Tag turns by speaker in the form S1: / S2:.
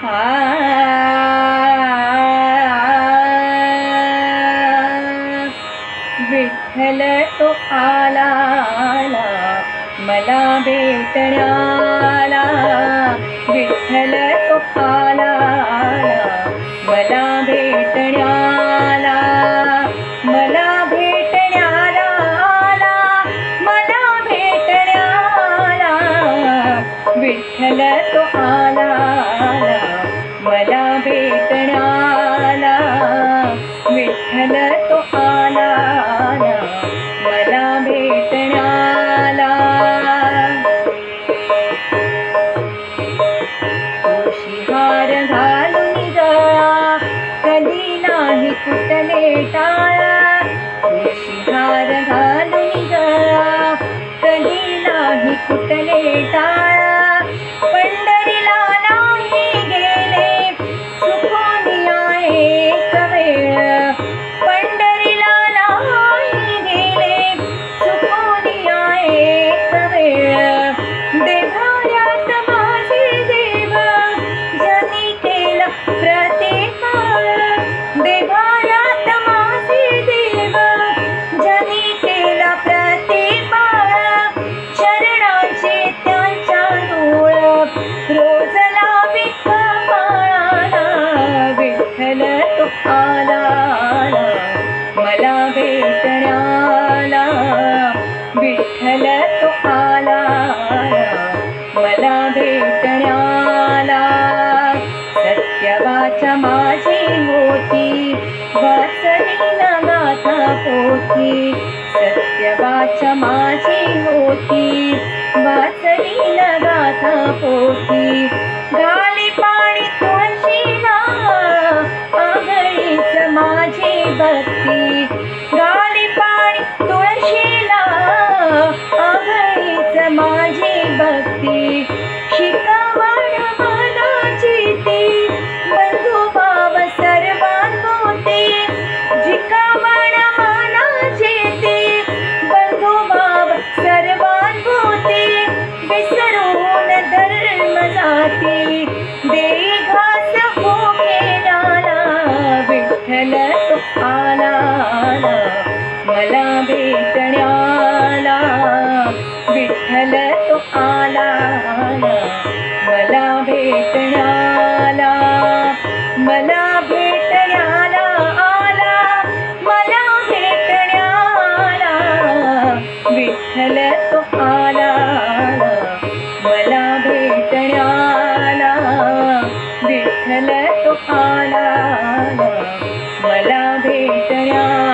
S1: आ विठ्ठल तो आला मला भेटण्याला, विठ्ठल तो आला मला भेटण्याला, मला भेटण्याला आला, मला भेटण्याला, विठ्ठल तो आला मला भेटण्याला, विठ्ठल तो आला मला भेटण्याला. तुळशीहार घालून गळा कधी नाही कुठले टाळा, तुळशीहार घालून गळा कधी नाही कुठले टाळा, पंढरीला नाही गेले चुकून एक वेळ, पंढरीला नाही गेले चुकून एक वेळ, देवाऱ्यात माझे देव ज्यांनी केला प्रतिकाळ, देवाऱ्यात माझे देव ज्यांनी केला प्रतिकाळ, शरणाचे त्यांच्या डोळ रोज लावी कपाळाला, विठ्ठल तो आला मला भेटण्याला, विठ्ठल तो आला मला भेटण्याला. सत्यवाचा माझी होती वाचली न गाथा पोथी, सत्यवाचा माझी होती वाचली न गाथा पोथी, गाली पाणी तुळशीला आघळीच माझी भक्ती, गाली पाणी तुळशीला आघळीच माझी भक्ती, शिकवण मनाची ती बंधू भाव सर्वांभोवती, शिकवण मनाची ती बंधू भाव सर्वांभोवती, विसरून धर्म जाती देई घास हो केल्याला, विठ्ठल तो आला मला भेटण्याला, विठ्ठल तो आला मला भेटण्याला, मला भेटण्याला आला, मला भेटण्याला, विठ्ठल तो आला मला भेटण्याला, विठ्ठल तो आला मला भेटण्याला.